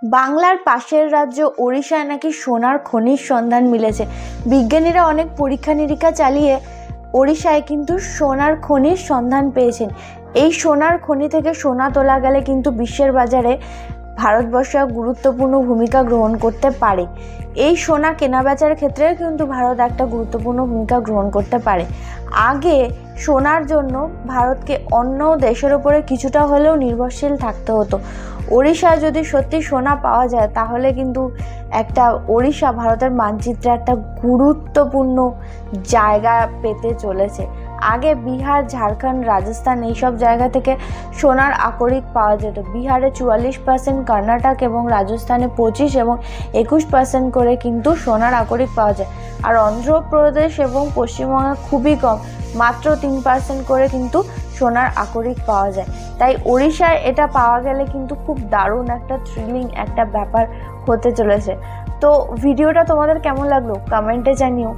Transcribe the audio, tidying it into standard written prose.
বাংলার পাশের রাজ্য ওড়িশায় নাকি সোনার খনির সন্ধান মিলেছে। বিজ্ঞানীরা অনেক পরীক্ষা নিরীক্ষা চালিয়ে ওড়িশায় কিন্তু সোনার খনির সন্ধান পেয়েছেন। এই সোনার খনি থেকে সোনা তোলা গেলে কিন্তু বিশ্বের বাজারে ভারতবর্ষ গুরুত্বপূর্ণ ভূমিকা গ্রহণ করতে পারে। এই সোনা কেনাবেচার ক্ষেত্রেও কিন্তু ভারত একটা গুরুত্বপূর্ণ ভূমিকা গ্রহণ করতে পারে। আগে সোনার জন্য ভারতকে অন্য দেশের উপরে কিছুটা হলেও নির্ভরশীল থাকতে হতো। ওড়িশায় যদি সত্যি সোনা পাওয়া যায় তাহলে কিন্তু একটা ওড়িশা ভারতের মানচিত্রে একটা গুরুত্বপূর্ণ জায়গা পেতে চলেছে। আগে বিহার, ঝাড়খণ্ড, রাজস্থান এইসব জায়গা থেকে সোনার আকরিক পাওয়া যেত। বিহারে 44%, কর্ণাটক এবং রাজস্থানে 25 এবং 21% করে কিন্তু সোনার আকরিক পাওয়া যায়। আর অন্ধ্রপ্রদেশ এবং পশ্চিমবঙ্গে খুবই কম, মাত্র 3% করে কিন্তু সোনার আকরিক পাওয়া যায়। তাই ওড়িশায় এটা পাওয়া গেলে কিন্তু খুব দারুণ একটা থ্রিলিং একটা ব্যাপার হতে চলেছে। তো ভিডিওটা তোমাদের কেমন লাগলো কমেন্টে জানিও।